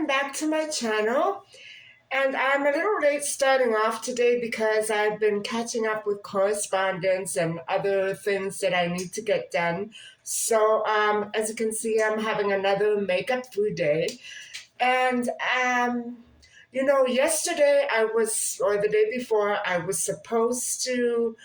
back to my channel. And I'm a little late starting off today because I've been catching up with correspondence and other things that I need to get done. So, as you can see, I'm having another makeup free day. And, yesterday or the day before, I was supposed to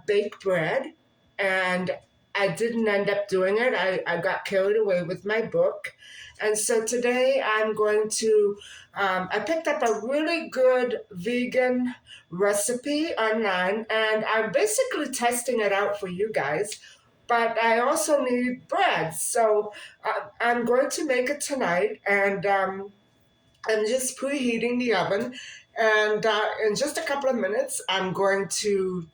bake bread, and I didn't end up doing it. I got carried away with my book. And so today I'm going to, I picked up a really good vegan recipe online, and I'm basically testing it out for you guys. But I also need bread. So I'm going to make it tonight, and I'm just preheating the oven. And in just a couple of minutes, I'm going to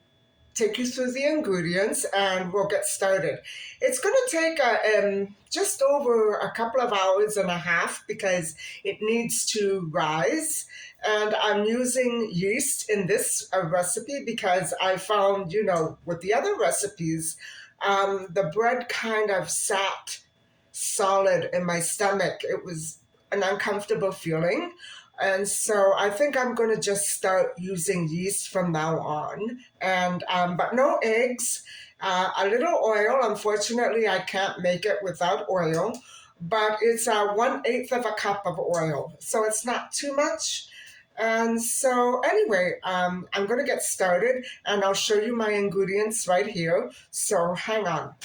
take you through the ingredients and we'll get started. It's going to take just over a couple of hours and a half because it needs to rise. And I'm using yeast in this recipe because I found, with the other recipes, the bread kind of sat solid in my stomach. It was an uncomfortable feeling. And so I think I'm going to just start using yeast from now on. And but no eggs, a little oil. Unfortunately, I can't make it without oil, but it's 1/8 of a cup of oil, so it's not too much. And so anyway, I'm going to get started, and I'll show you my ingredients right here. So hang on.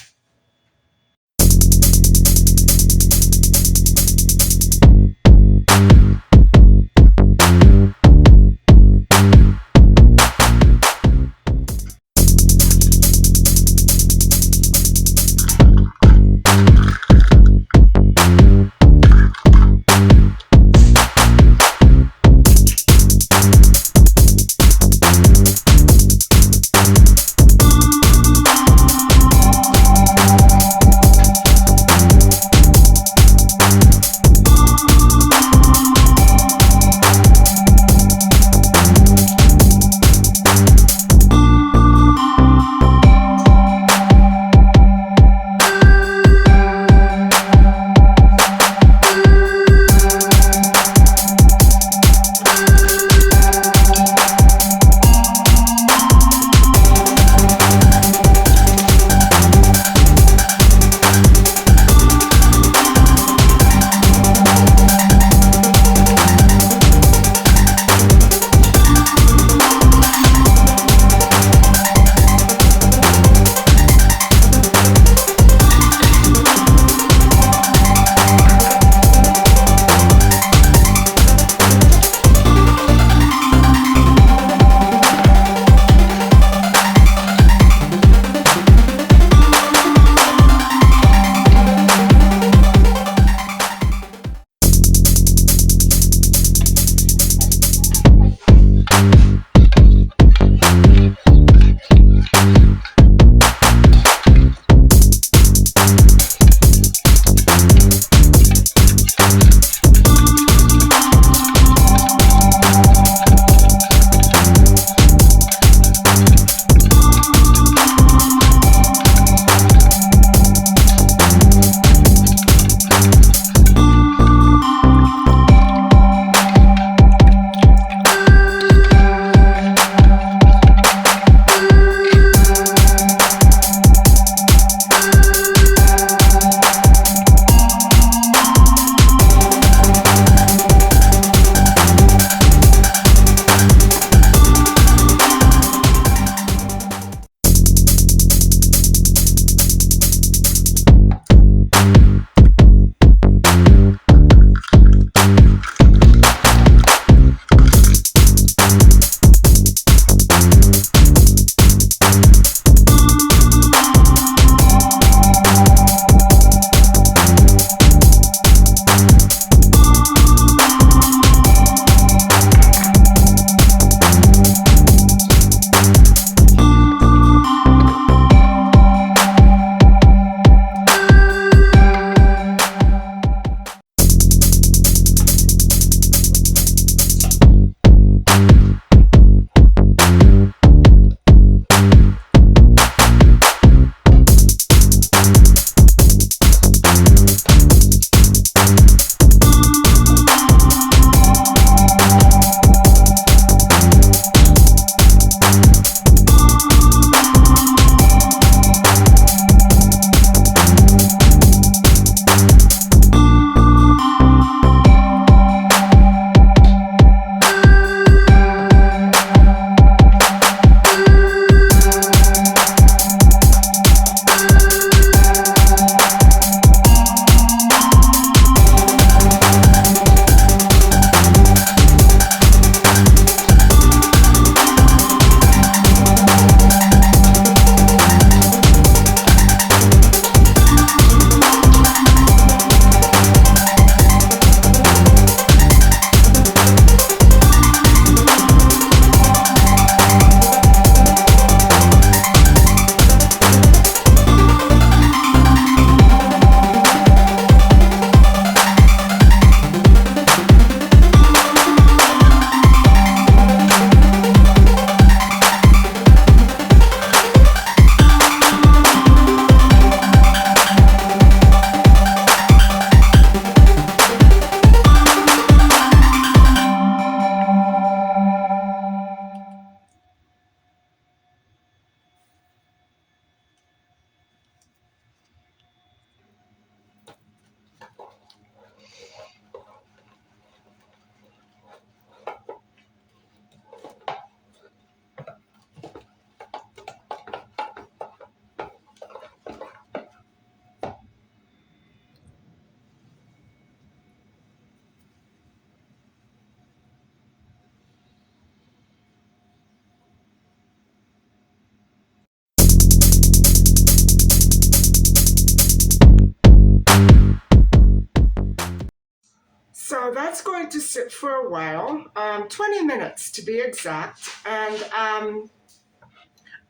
that's going to sit for a while, 20 minutes to be exact. And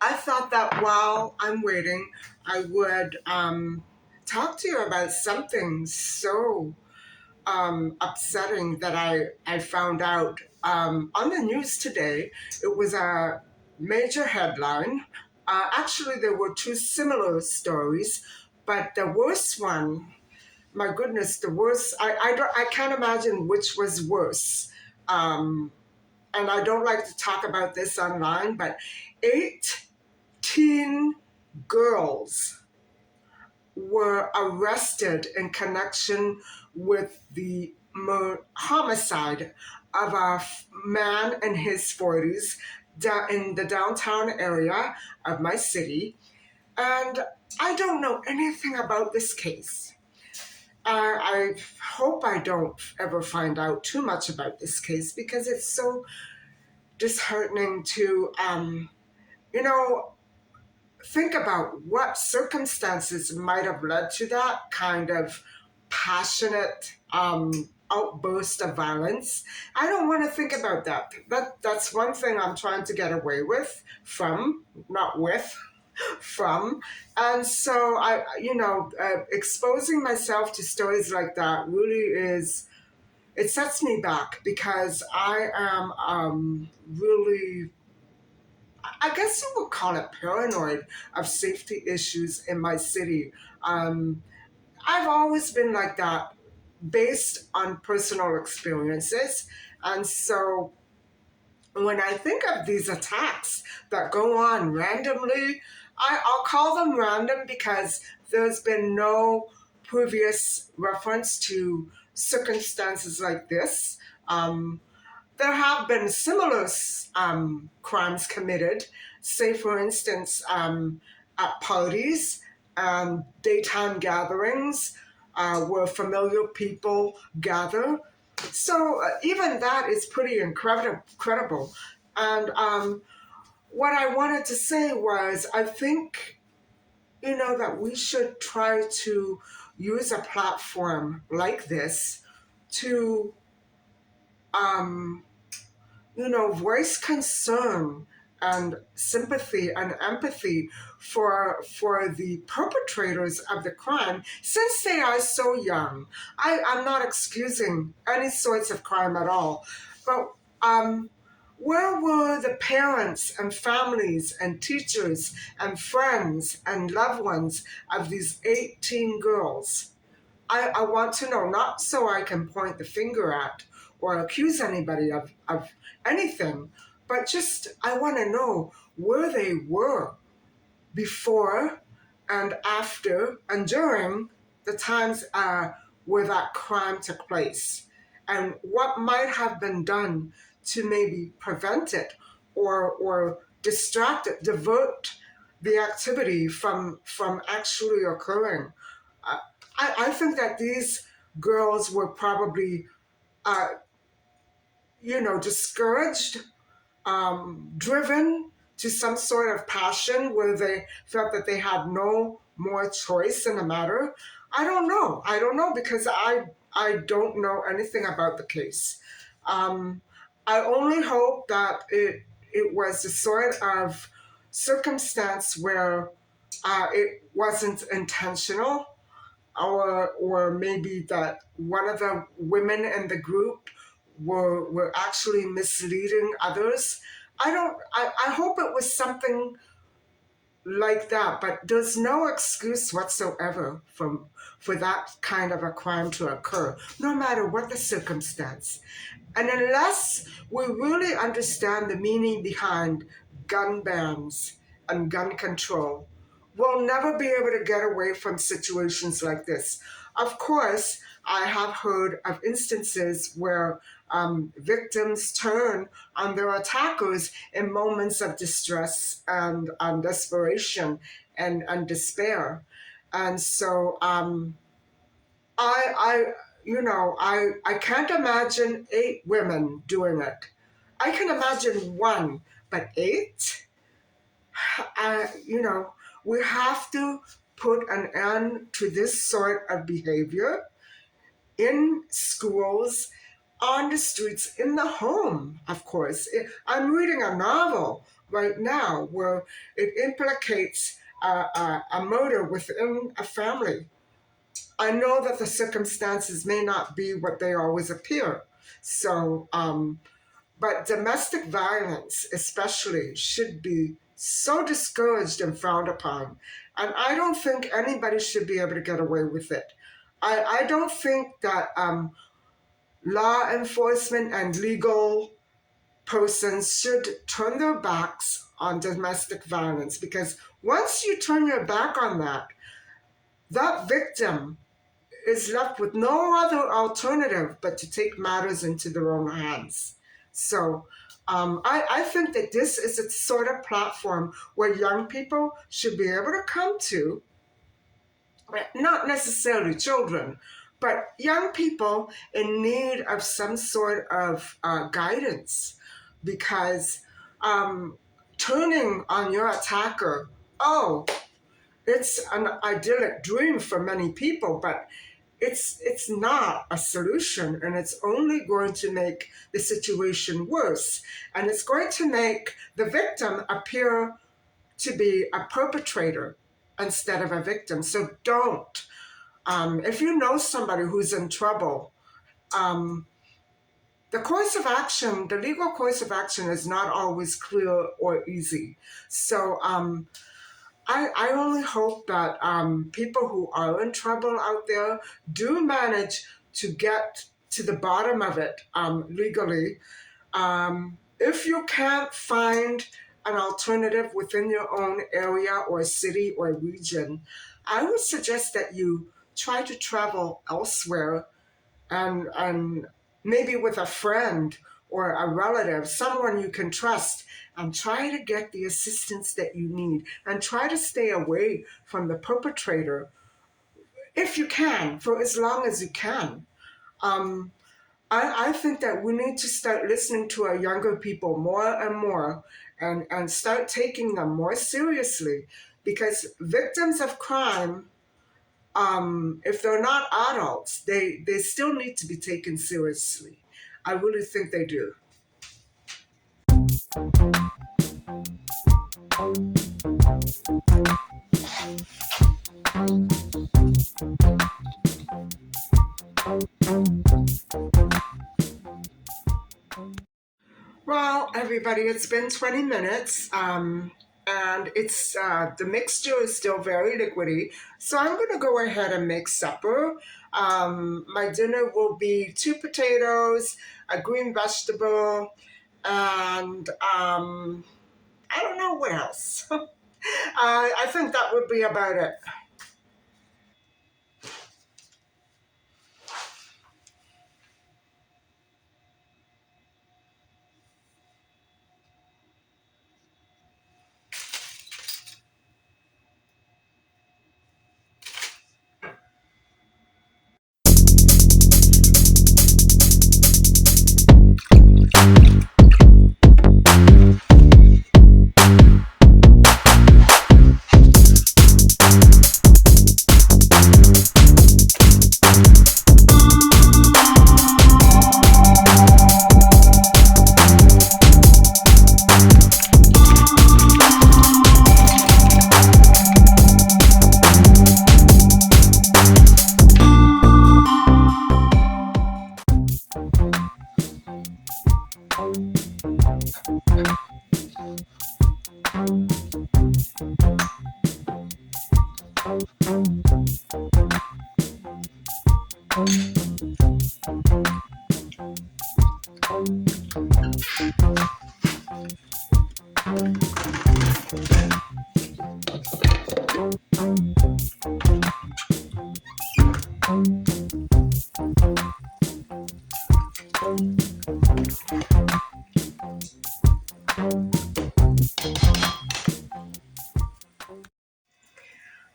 I thought that while I'm waiting, I would talk to you about something so upsetting that I found out on the news today. It was a major headline. Actually, there were two similar stories, but the worst one, my goodness, the worst, I can't imagine which was worse. Um, and I don't like to talk about this online, but 18 girls were arrested in connection with the homicide of a man in his 40s in the downtown area of my city. And I don't know anything about this case. I hope I don't ever find out too much about this case because it's so disheartening to, you know, think about what circumstances might have led to that kind of passionate outburst of violence. I don't want to think about that. That's one thing I'm trying to get away with from, not with, from. And so exposing myself to stories like that really is, it sets me back because I am really, I guess you would call it paranoid of safety issues in my city. Um, I've always been like that based on personal experiences. And so when I think of these attacks that go on randomly, I'll call them random because there's been no previous reference to circumstances like this. There have been similar crimes committed, say, for instance, at parties, daytime gatherings where familiar people gather. So even that is pretty incredible. And what I wanted to say was, I think, that we should try to use a platform like this to um, voice concern and sympathy and empathy for the perpetrators of the crime since they are so young. I'm not excusing any sorts of crime at all, but where were the parents and families and teachers and friends and loved ones of these 18 girls? I want to know, not so I can point the finger at or accuse anybody of anything, but just I want to know where they were before and after and during the times where that crime took place, and what might have been done to maybe prevent it or distract it, divert the activity from actually occurring. Uh, I think that these girls were probably, uh, discouraged, driven to some sort of passion where they felt that they had no more choice in the matter. I don't know. I don't know because I don't know anything about the case. Um, I only hope that it was the sort of circumstance where it wasn't intentional, or maybe that one of the women in the group were actually misleading others. I hope it was something like that, but there's no excuse whatsoever for that kind of a crime to occur, no matter what the circumstance. And unless we really understand the meaning behind gun bans and gun control, we'll never be able to get away from situations like this. Of course, I have heard of instances where victims turn on their attackers in moments of distress and desperation and despair. And so I I can't imagine 8 women doing it. I can imagine one, but 8? You know, we have to put an end to this sort of behavior in schools, on the streets, in the home, of course. I'm reading a novel right now where it implicates a murder within a family. I know that the circumstances may not be what they always appear. So, but domestic violence, especially, should be so discouraged and frowned upon. And I don't think anybody should be able to get away with it. I don't think that law enforcement and legal persons should turn their backs on domestic violence, because once you turn your back on that, that victim is left with no other alternative but to take matters into their own hands. So I think that this is a sort of platform where young people should be able to come to, not necessarily children, but young people in need of some sort of guidance, because um, turning on your attacker, oh, it's an idyllic dream for many people, but it's not a solution, and it's only going to make the situation worse, and it's going to make the victim appear to be a perpetrator instead of a victim. So don't. If you know somebody who's in trouble, um, the course of action, the legal course of action, is not always clear or easy. So I only hope that people who are in trouble out there do manage to get to the bottom of it legally. If you can't find an alternative within your own area or city or region, I would suggest that you try to travel elsewhere, and maybe with a friend or a relative, someone you can trust, and try to get the assistance that you need, and try to stay away from the perpetrator if you can, for as long as you can. Um, I think that we need to start listening to our younger people more and more, and start taking them more seriously, because victims of crime, if they're not adults, they still need to be taken seriously. I really think they do. Well, everybody, it's been 20 minutes, and it's the mixture is still very liquidy. So I'm going to go ahead and make supper. My dinner will be two potatoes, a green vegetable, and I don't know what else. I think that would be about it.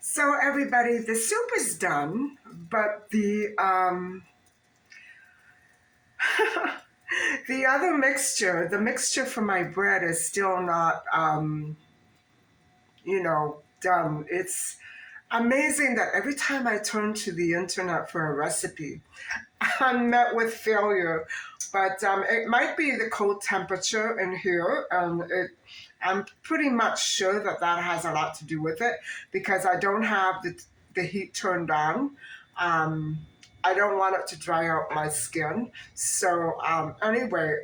So everybody, the soup is done, but the other mixture, the mixture for my bread, is still not done. Amazing that every time I turn to the internet for a recipe, I'm met with failure. But it might be the cold temperature in here. I'm pretty much sure that that has a lot to do with it because I don't have the heat turned on. Um, I don't want it to dry out my skin. So, anyway,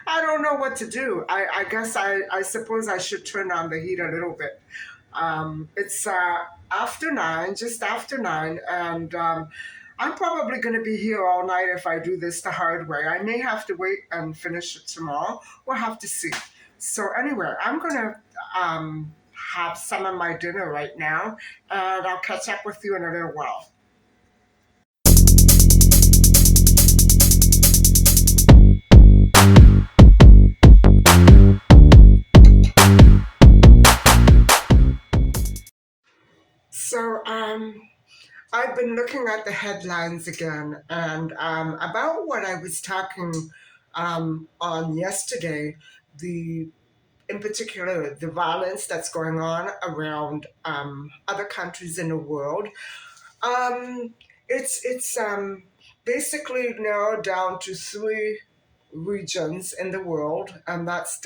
I don't know what to do. I guess I suppose I should turn on the heat a little bit. It's after 9, just after 9, and I'm probably going to be here all night if I do this the hard way. I may have to wait and finish it tomorrow. We'll have to see. So, anyway, I'm going to have some of my dinner right now, and I'll catch up with you in a little while. So, I've been looking at the headlines again, and about what I was talking on yesterday, the in particular the violence that's going on around other countries in the world. Um, it's basically narrowed down to three regions in the world, and that's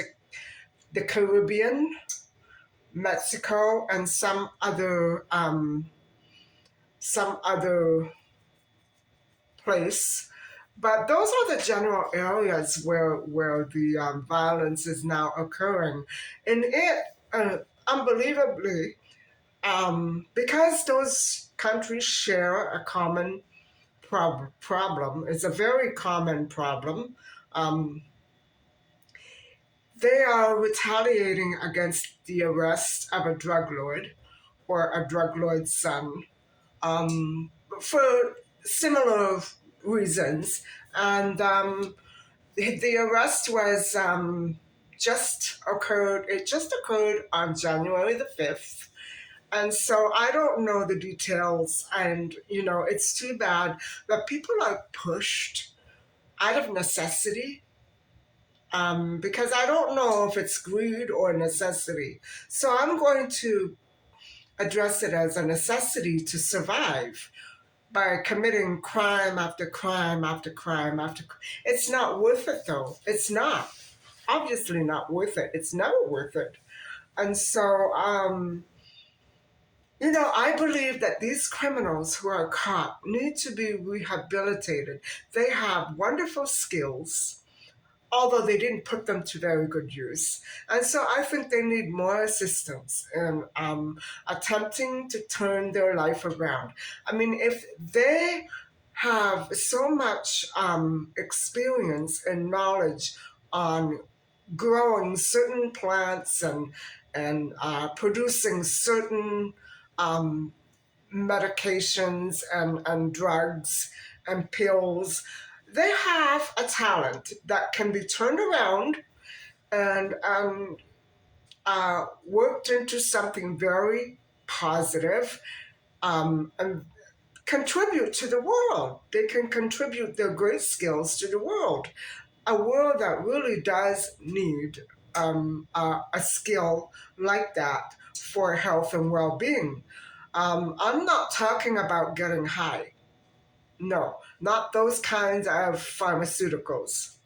the Caribbean, Mexico, and some other place. But those are the general areas where the violence is now occurring. And unbelievably, because those countries share a common problem, it's a very common problem. Um, they are retaliating against the arrest of a drug lord or a drug lord's son um, for similar reasons. And the arrest was just occurred on January the 5th. And so I don't know the details. And, it's too bad that people are pushed out of necessity because I don't know if it's greed or necessity. So I'm going to address it as a necessity to survive by committing crime after crime after crime after it's not worth it though. It's not. Obviously not worth it. It's never worth it. And so I believe that these criminals who are caught need to be rehabilitated. They have wonderful skills, although they didn't put them to very good use. And so I think they need more assistance in attempting to turn their life around. I mean, if they have so much experience and knowledge on growing certain plants and producing certain um, medications and drugs and pills. They have a talent that can be turned around and worked into something very positive and contribute to the world. They can contribute their great skills to the world, a world that really does need a skill like that for health and well being. I'm not talking about getting high. No, not those kinds of pharmaceuticals.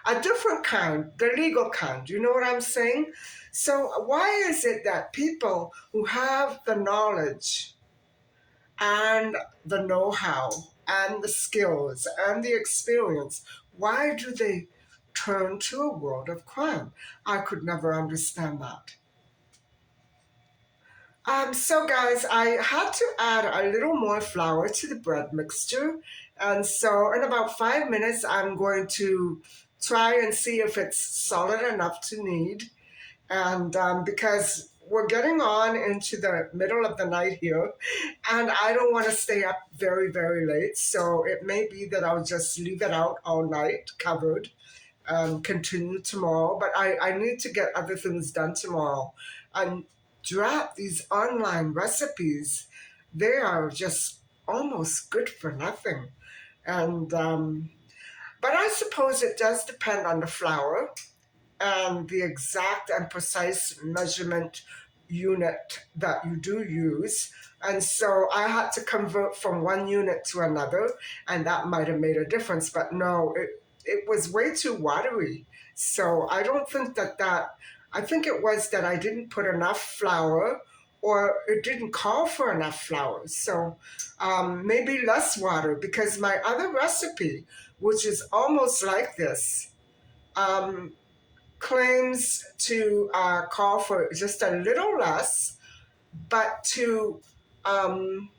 A different kind, the legal kind. You know what I'm saying? So, why is it that people who have the knowledge and the know how and the skills and the experience, why do they turn to a world of crime? I could never understand that. So guys, I had to add a little more flour to the bread mixture. And so in about 5 minutes, I'm going to try and see if it's solid enough to knead. And because we're getting on into the middle of the night here, and I don't want to stay up very, very late. So it may be that I'll just leave it out all night covered, continue tomorrow. But I need to get other things done tomorrow. And drop these online recipes, they are just almost good for nothing. And but I suppose it does depend on the flour and the exact and precise measurement unit that you do use. And so I had to convert from one unit to another, and that might have made a difference. But no, it was way too watery. So I don't think I think it was that I didn't put enough flour, or it didn't call for enough flour. So maybe less water, because my other recipe, which is almost like this, um, claims to call for just a little less, but to um,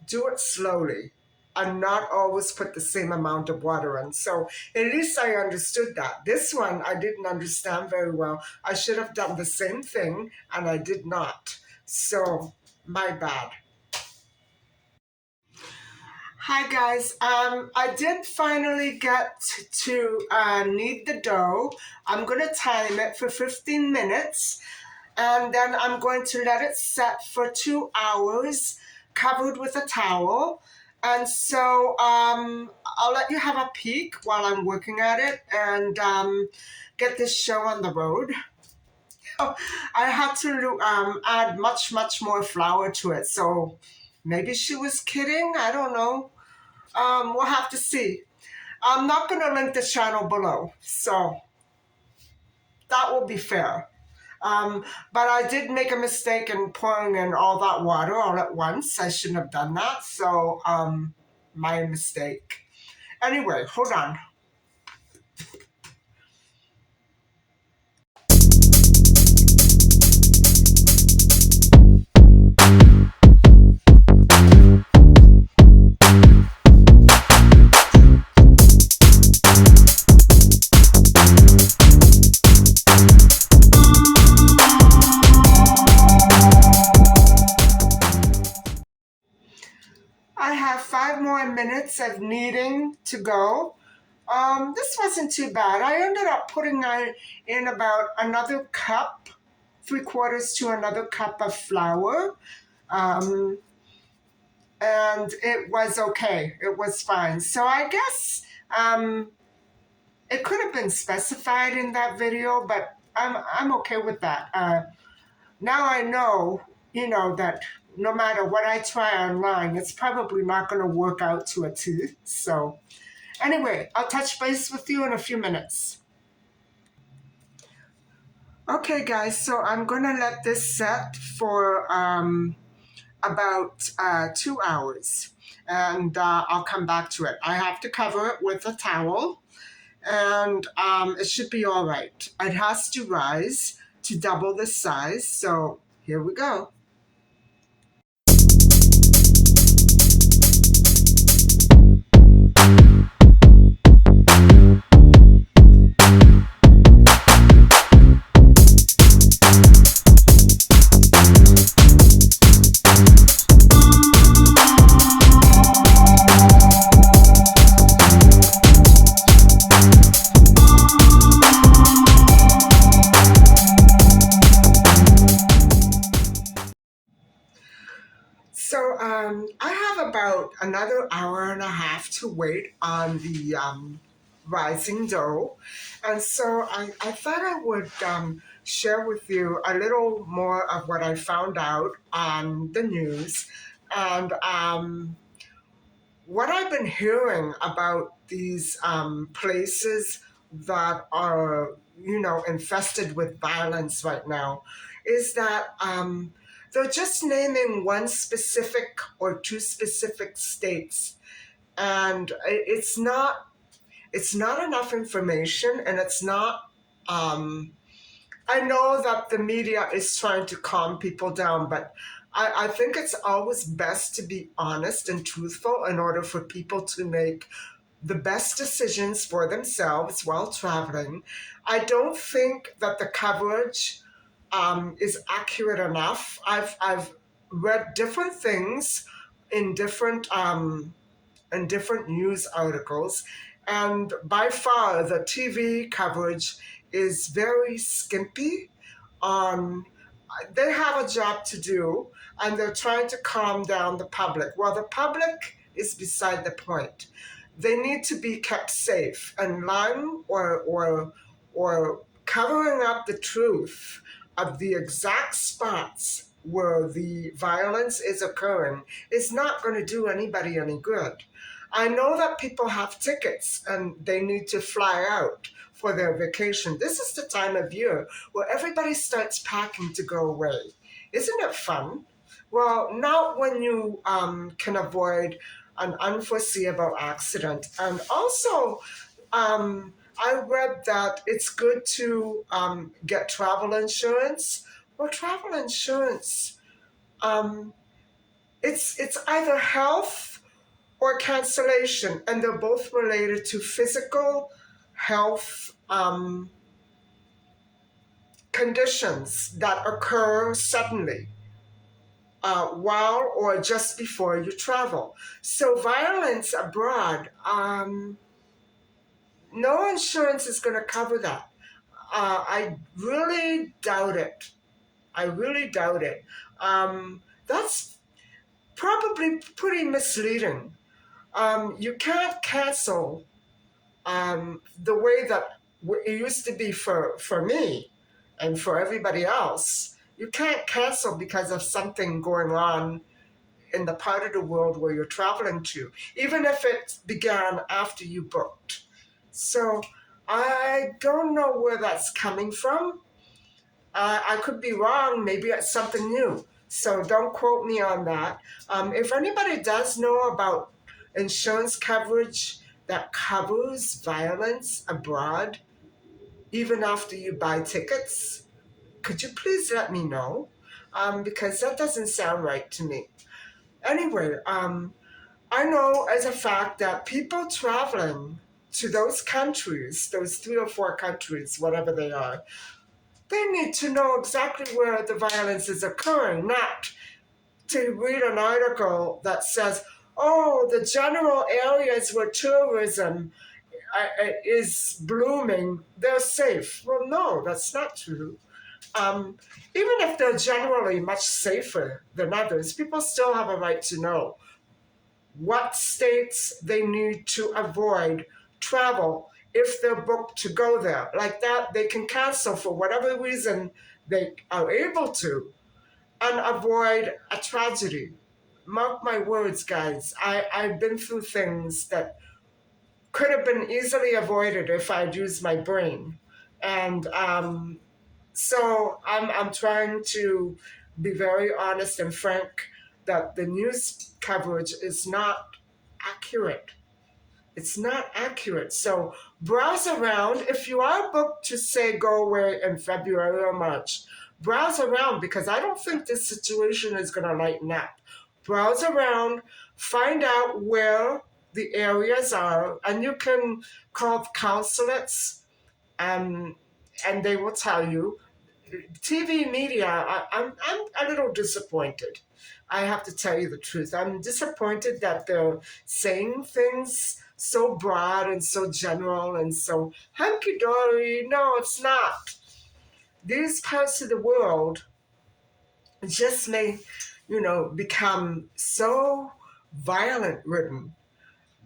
do it slowly and not always put the same amount of water in. So at least I understood that. This one I didn't understand very well. I should have done the same thing, and I did not. So my bad. Hi guys. I did finally get to knead the dough. I'm gonna time it for 15 minutes, and then I'm going to let it set for 2 hours, covered with a towel. And so I'll let you have a peek while I'm working at it, and get this show on the road. Oh, I had to add much more flour to it. So maybe she was kidding. I don't know. We'll have to see. I'm not going to link the channel below, so that will be fair. But I did make a mistake in pouring in all that water all at once. I shouldn't have done that, so my mistake. Anyway, hold on. I have 5 more minutes of kneading to go. This wasn't too bad. I ended up putting in about another cup, 3/4 to another cup of flour. Um, and it was okay. It was fine. So I guess it could have been specified in that video, but I'm okay with that. Now I know, that no matter what I try online, it's probably not going to work out to a T. So anyway, I'll touch base with you in a few minutes. Okay, guys, so I'm going to let this set for about 2 hours, and I'll come back to it. I have to cover it with a towel, and it should be all right. It has to rise to double the size, so here we go. So I have about another hour and a half to wait on the rising dough. And so I thought I would share with you a little more of what I found out on the news, and what I've been hearing about these places that are, infested with violence right now is that they're just naming one specific or two specific states, and it's not enough information, and it's not. I know that the media is trying to calm people down, but I think it's always best to be honest and truthful in order for people to make the best decisions for themselves while traveling. I don't think that the coverage is accurate enough. I've read different things in different news articles, and by far the TV coverage is very skimpy. On They have a job to do, and they're trying to calm down the public. Well, the public is beside the point. They need to be kept safe, and lying or covering up the truth of the exact spots where the violence is occurring is not going to do anybody any good. I know that people have tickets and they need to fly out for their vacation. This is the time of year where everybody starts packing to go away. Isn't it fun? Well, not when you can avoid an unforeseeable accident. And also, I read that it's good to get travel insurance. Well, travel insurance, um, it's either health or cancellation, and they're both related to physical health conditions that occur suddenly while or just before you travel. So violence abroad, no insurance is going to cover that. I really doubt it. I really doubt it. That's probably pretty misleading. You can't cancel the way that it used to be for me and for everybody else. You can't cancel because of something going on in the part of the world where you're traveling to, even if it began after you booked. So I don't know where that's coming from. I could be wrong. Maybe it's something new. So don't quote me on that. If anybody does know about insurance coverage that covers violence abroad, even after you buy tickets, could you please let me know? Because that doesn't sound right to me. Anyway, I know as a fact that people traveling to those countries, those 3 or 4 countries, whatever they are, they need to know exactly where the violence is occurring, not to read an article that says, oh, the general areas where tourism is blooming, they're safe. Well, no, that's not true. Even if they're generally much safer than others, people still have a right to know what states they need to avoid travel if they're booked to go there. Like that, they can cancel for whatever reason they are able to and avoid a tragedy. Mark my words, guys. I've been through things that could have been easily avoided if I'd used my brain. And so I'm trying to be very honest and frank that the news coverage is not accurate. It's not accurate. So browse around. If you are booked to say go away in February or March, browse around because I don't think this situation is going to lighten up. Browse around, find out where the areas are, and you can call consulates and they will tell you. TV media, I'm a little disappointed. I have to tell you the truth. I'm disappointed that they're saying things so broad and so general and so hunky dory. No, it's not. These parts of the world just may, become so violent ridden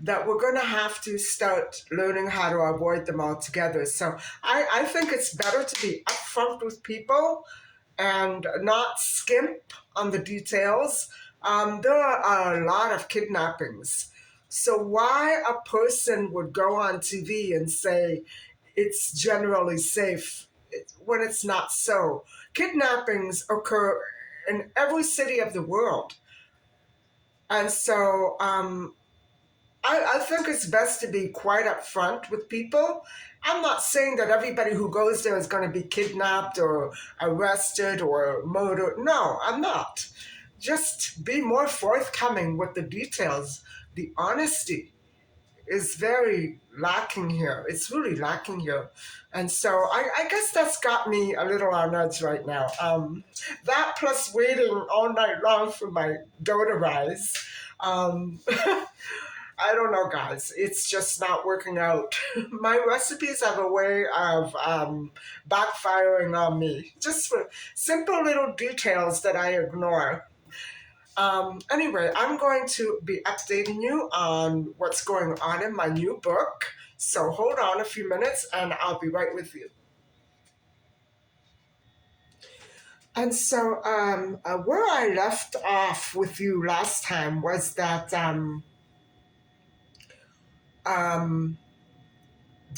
that we're going to have to start learning how to avoid them altogether. So I think it's better to be upfront with people and not skimp on the details. There are a lot of kidnappings. So why a person would go on TV and say it's generally safe when it's not so? Kidnappings occur in every city of the world. And so I think it's best to be quite upfront with people. I'm not saying that everybody who goes there is going to be kidnapped or arrested or murdered. No, I'm not. Just be more forthcoming with the details. The honesty is very lacking here. It's really lacking here. And so I guess that's got me a little on edge right now. That plus waiting all night long for my dough to rise. I don't know, guys. It's just not working out. My recipes have a way of backfiring on me, just for simple little details that I ignore. Anyway, I'm going to be updating you on what's going on in my new book. So hold on a few minutes and I'll be right with you. And so, where I left off with you last time was that um,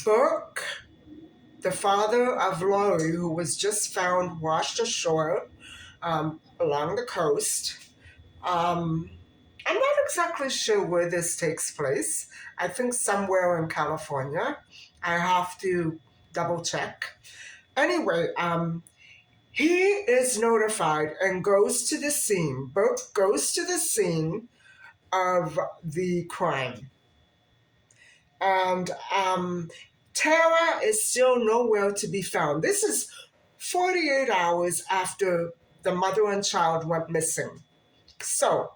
Burke, the father of Laurie, who was just found washed ashore along the coast. Um, I'm not exactly sure where this takes place. I think somewhere in California. I have to double check. Anyway, he is notified and goes to the scene. Burke goes to the scene of the crime. And Tara is still nowhere to be found. This is 48 hours after the mother and child went missing. So,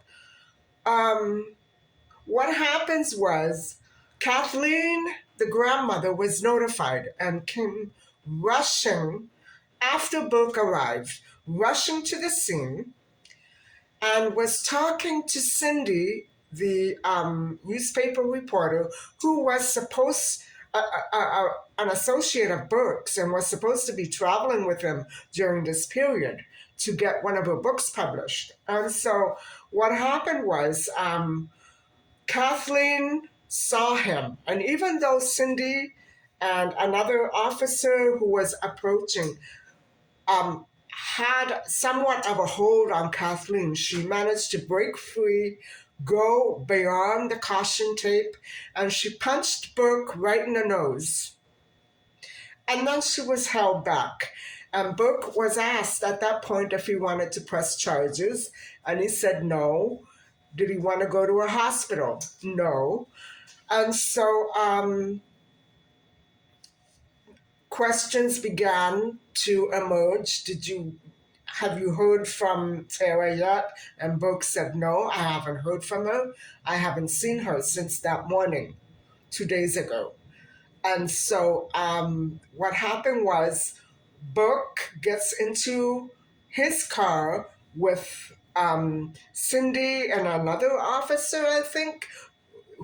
um, what happens was Kathleen, the grandmother, was notified and came rushing after Burke arrived, rushing to the scene and was talking to Cindy, the newspaper reporter, who was supposed an associate of Burke's and was supposed to be traveling with him during this period to get one of her books published. And so what happened was Kathleen saw him, and even though Cindy and another officer who was approaching had somewhat of a hold on Kathleen, she managed to break free, go beyond the caution tape, and she punched Burke right in the nose. And then she was held back. And Burke was asked at that point if he wanted to press charges, and he said no. Did he want to go to a hospital? No. And so questions began to emerge. Have you heard from Tara yet? And Burke said, no, I haven't heard from her. I haven't seen her since that morning, 2 days ago. And so what happened was Burke gets into his car with Cindy and another officer, I think,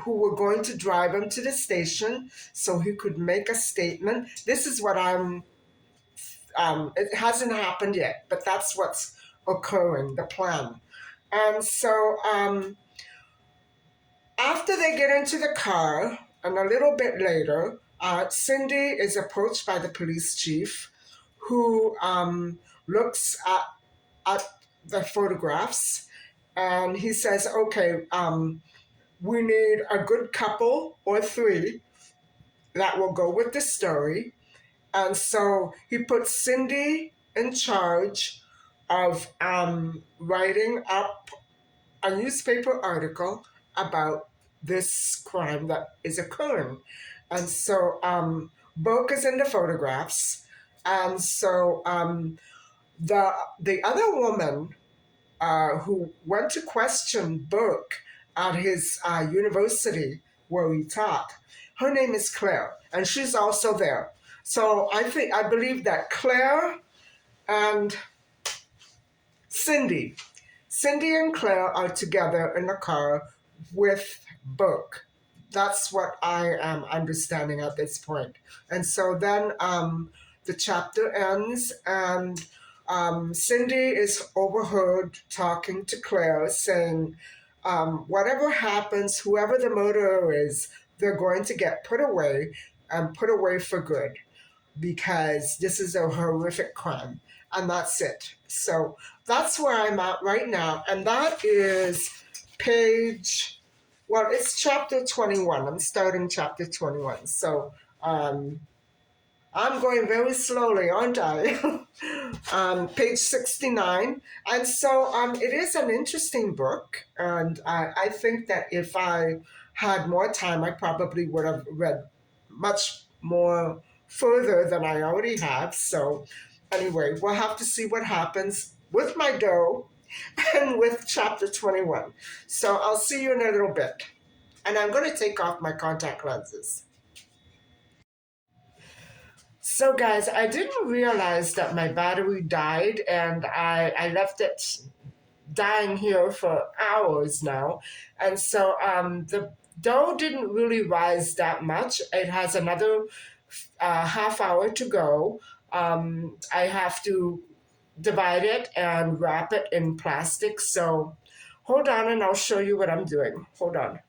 who were going to drive him to the station so he could make a statement. This is what it hasn't happened yet, but that's what's occurring, the plan. And so after they get into the car, and a little bit later, Cindy is approached by the police chief who looks at the photographs and he says, okay, we need a good couple or three that will go with the story. And so he puts Cindy in charge of writing up a newspaper article about this crime that is occurring. And so Burke is in the photographs. And so the other woman who went to question Burke at his university where he taught, her name is Claire, and she's also there. So I believe that Claire and Cindy, Cindy and Claire are together in the car with Burke. That's what I am understanding at this point. And so then the chapter ends, and Cindy is overheard talking to Claire, saying, whatever happens, whoever the murderer is, they're going to get put away and put away for good because this is a horrific crime. And that's it. So that's where I'm at right now. And that is it's chapter 21. I'm starting chapter 21. So I'm going very slowly, aren't I? Page 69. And so it is an interesting book. And I think that if I had more time, I probably would have read much more further than I already have. So anyway, we'll have to see what happens with my dough and with chapter 21. So I'll see you in a little bit. And I'm going to take off my contact lenses. So, guys, I didn't realize that my battery died, and I left it dying here for hours now. And so the dough didn't really rise that much. It has another half hour to go. I have to divide it and wrap it in plastic. So hold on and I'll show you what I'm doing. Hold on.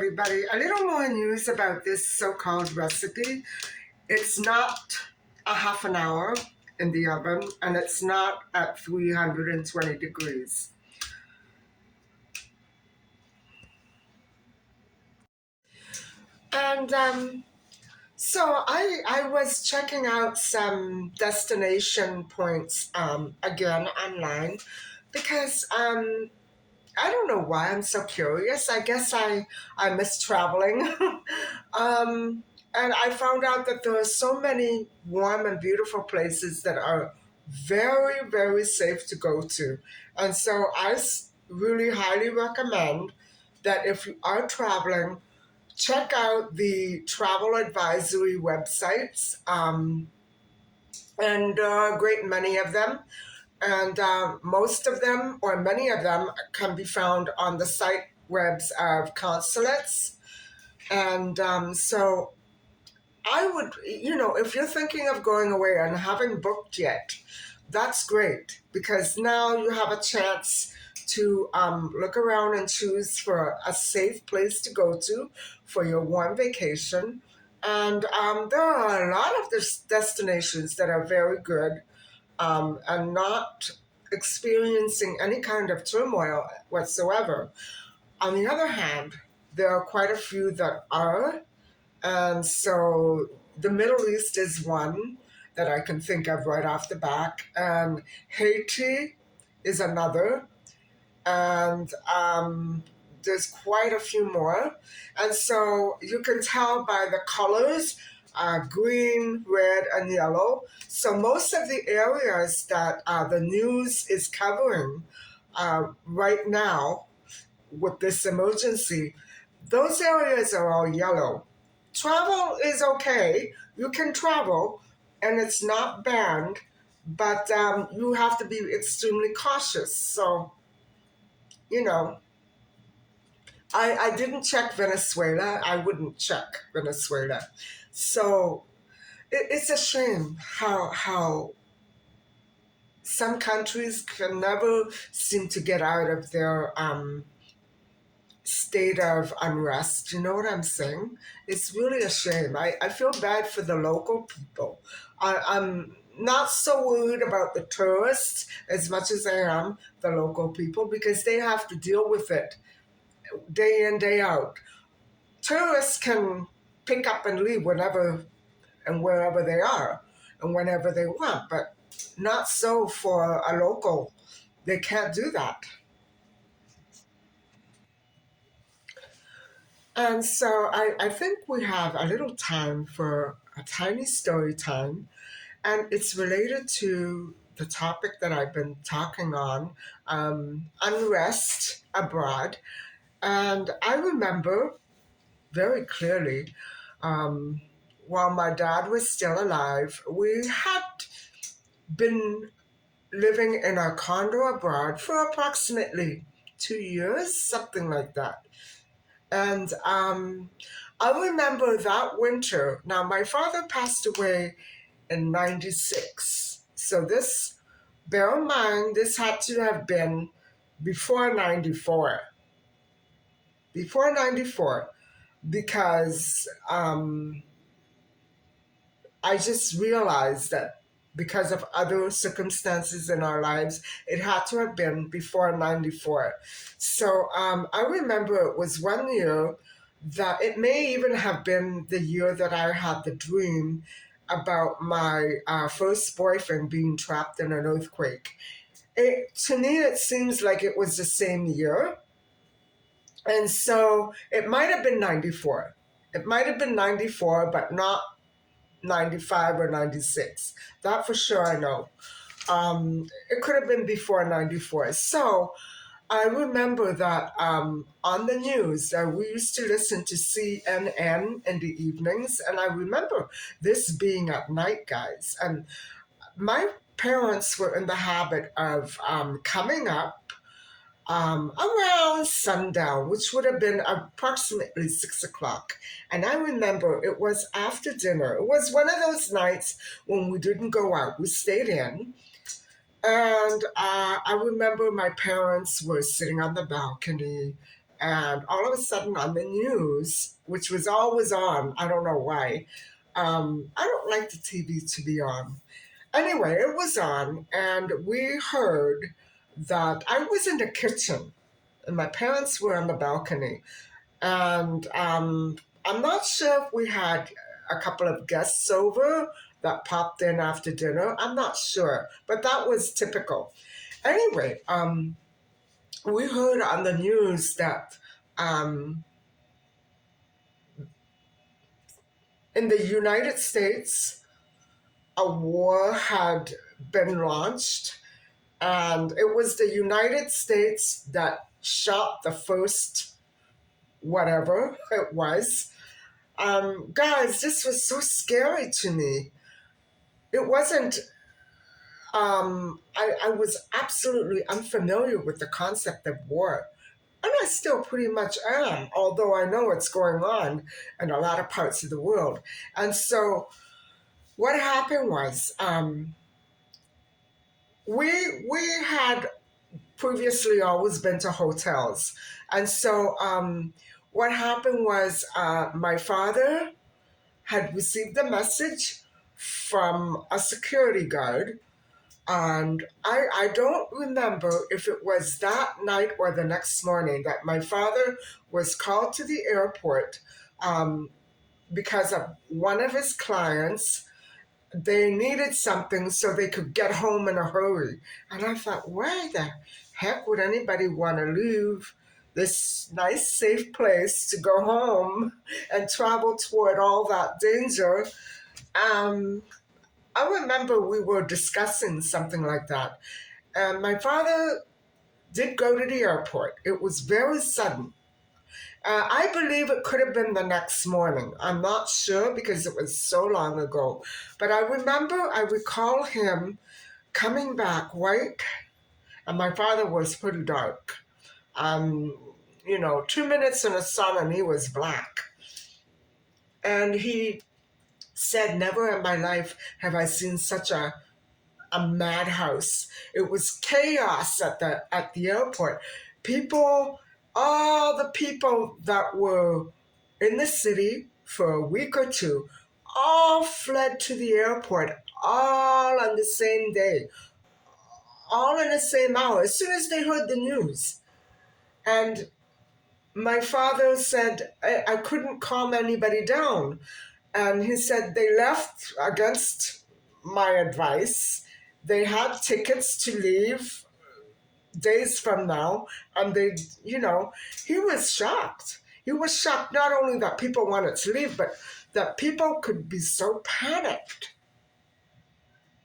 everybody. A little more news about this so called recipe. It's not a half an hour in the oven, and it's not at 320 degrees. And so I was checking out some destination points again online because I don't know why I'm so curious. I guess I miss traveling. And I found out that there are so many warm and beautiful places that are very, very safe to go to. And so really highly recommend that if you are traveling, check out the travel advisory websites, and a great many of them. And most of them, or many of them, can be found on the site webs of consulates. And so I would, if you're thinking of going away and haven't booked yet, that's great because now you have a chance to look around and choose for a safe place to go to for your warm vacation. And there are a lot of destinations that are very good, and not experiencing any kind of turmoil whatsoever. On the other hand, there are quite a few that are, and so the Middle East is one that I can think of right off the back, and Haiti is another, and there's quite a few more. And so you can tell by the colors, green, red, and yellow. So most of the areas that the news is covering right now with this emergency, those areas are all yellow. Travel is okay. You can travel, and it's not banned, but you have to be extremely cautious. So, you know, I didn't check Venezuela. I wouldn't check Venezuela. So it's a shame how some countries can never seem to get out of their state of unrest. You know what I'm saying? It's really a shame. I feel bad for the local people. I'm not so worried about the tourists as much as I am the local people because they have to deal with it day in, day out. Tourists can pick up and leave whenever and wherever they are and whenever they want, but not so for a local. They can't do that. And so I think we have a little time for a tiny story time, and it's related to the topic that I've been talking on, unrest abroad. And I remember very clearly, um, while my dad was still alive, we had been living in our condo abroad for approximately 2 years, something like that. And I remember that winter. Now, my father passed away in 96. So, bear in mind, this had to have been before 94. Before 94, because I just realized that because of other circumstances in our lives, it had to have been before 94. So I remember it was one year that it may even have been the year that I had the dream about my first boyfriend being trapped in an earthquake. To me, it seems like it was the same year. And so it might have been 94. It might have been 94, but not 95 or 96. That for sure I know. It could have been before 94. So I remember that on the news, we used to listen to CNN in the evenings. And I remember this being at night, guys. And my parents were in the habit of coming up around sundown, which would have been approximately 6 o'clock. And I remember it was after dinner. It was one of those nights when we didn't go out, we stayed in. And I remember my parents were sitting on the balcony And all of a sudden on the news, which was always on, I don't know why. I don't like the TV to be on. Anyway, it was on, and we heard that I was in the kitchen, and my parents were on the balcony. And I'm not sure if we had a couple of guests over that popped in after dinner. I'm not sure, but that was typical. Anyway, we heard on the news that um, in the United States, a war had been launched, and it was the United States that shot the first whatever it was. Guys, this was so scary to me. It wasn't, I was absolutely unfamiliar with the concept of war. And I still pretty much am, although I know what's going on in a lot of parts of the world. And so what happened was we had previously always been to hotels. And so what happened was my father had received a message from a security guard. And I don't remember if it was that night or the next morning that my father was called to the airport um, because of one of his clients. They needed something so they could get home in a hurry. And I thought, why the heck would anybody want to leave this nice, safe place to go home and travel toward all that danger? Um, I remember we were discussing something like that. And my father did go to the airport. It was very sudden. I believe it could have been the next morning. I'm not sure because it was so long ago. But I recall him coming back white, and my father was pretty dark. Um, 2 minutes in the sun and he was black. And he said, never in my life have I seen such a madhouse. It was chaos at the airport. People, all the people that were in the city for a week or two, all fled to the airport, all on the same day, all in the same hour, as soon as they heard the news. And my father said, I couldn't calm anybody down. And he said they left against my advice. They had tickets to leave days from now. And he was shocked. He was shocked not only that people wanted to leave, but that people could be so panicked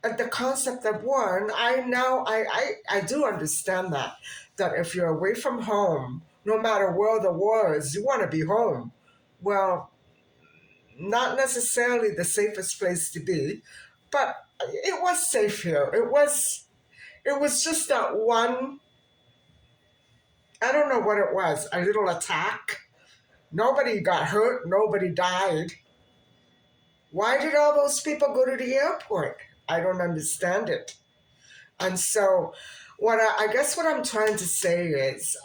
at the concept of war. And I do understand that if you're away from home, no matter where the war is, you want to be home. Well, not necessarily the safest place to be, but it was safe here. It was just that one, I don't know what it was, a little attack. Nobody got hurt, nobody died. Why did all those people go to the airport? I don't understand it. And so I guess what I'm trying to say is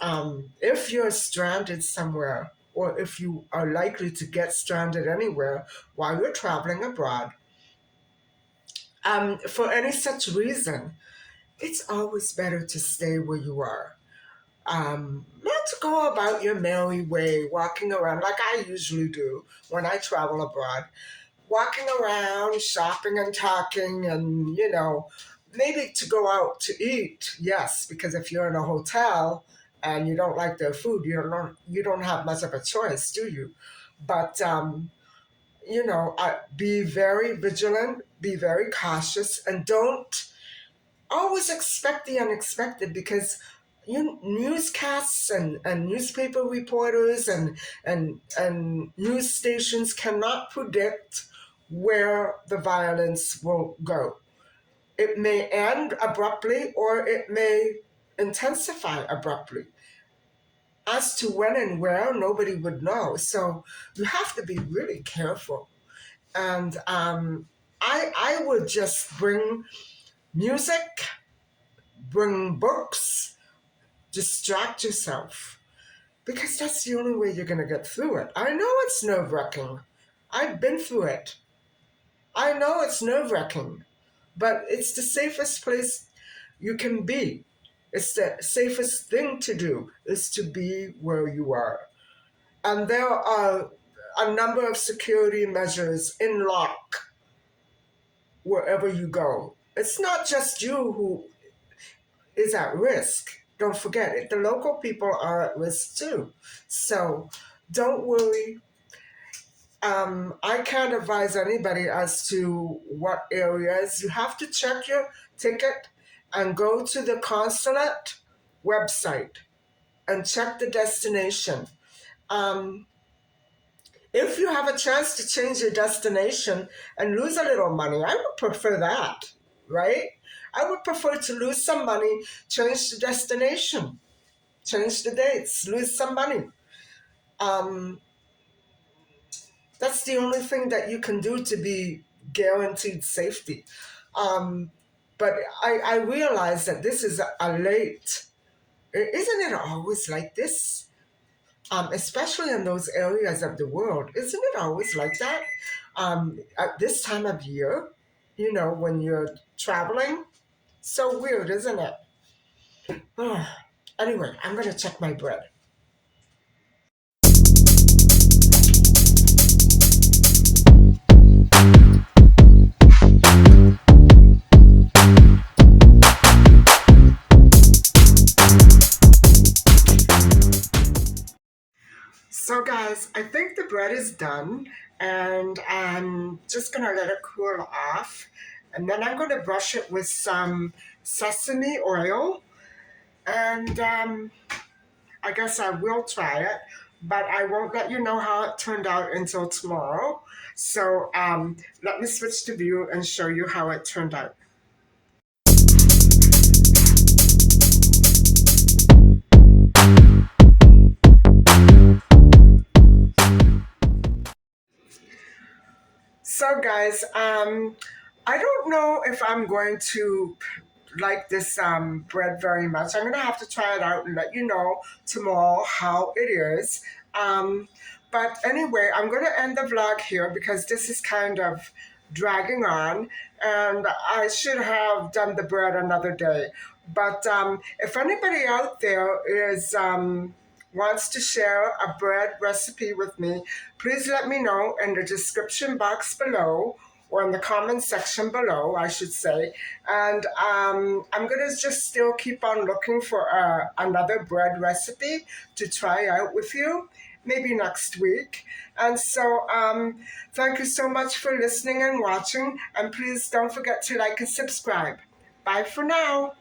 if you're stranded somewhere, or if you are likely to get stranded anywhere while you're traveling abroad, for any such reason, it's always better to stay where you are. Not to go about your merry way, walking around like I usually do when I travel abroad, walking around, shopping and talking, and maybe to go out to eat. Yes, because if you're in a hotel and you don't like their food, you don't have much of a choice, do you? But be very vigilant, be very cautious, and don't always expect the unexpected, because newscasts and newspaper reporters and news stations cannot predict where the violence will go. It may end abruptly or it may intensify abruptly. As to when and where, nobody would know. So you have to be really careful. And I would just bring music, bring books, distract yourself. because that's the only way you're going to get through it. I know it's nerve wracking. I've been through it. I know it's nerve wracking, but it's the safest place you can be. It's the safest thing to do is to be where you are. And there are a number of security measures in lock wherever you go. It's not just you who is at risk. Don't forget it. The local people are at risk too. So don't worry. I can't advise anybody as to what areas. You have to check your ticket and go to the consulate website and check the destination. Um, if you have a chance to change your destination and lose a little money, I would prefer that, right? I would prefer to lose some money, change the destination, change the dates, lose some money. Um, that's the only thing that you can do to be guaranteed safety. Um, but I realize that this is a late. Isn't it always like this? Especially in those areas of the world. Isn't it always like that? At this time of year, when you're traveling. So weird, isn't it? Anyway, I'm going to check my bread. So, guys, I think the bread is done, and I'm just going to let it cool off. And then I'm going to brush it with some sesame oil. And I guess I will try it, but I won't let you know how it turned out until tomorrow. So let me switch to view and show you how it turned out. So, guys, I don't know if I'm going to like this bread very much. I'm going to have to try it out and let you know tomorrow how it is. Um, but anyway, I'm going to end the vlog here because this is kind of dragging on, and I should have done the bread another day. But if anybody out there is wants to share a bread recipe with me, please let me know in the description box below, or in the comment section below, I should say. And I'm going to just still keep on looking for another bread recipe to try out with you, maybe next week. And so thank you so much for listening and watching. And please don't forget to like and subscribe. Bye for now.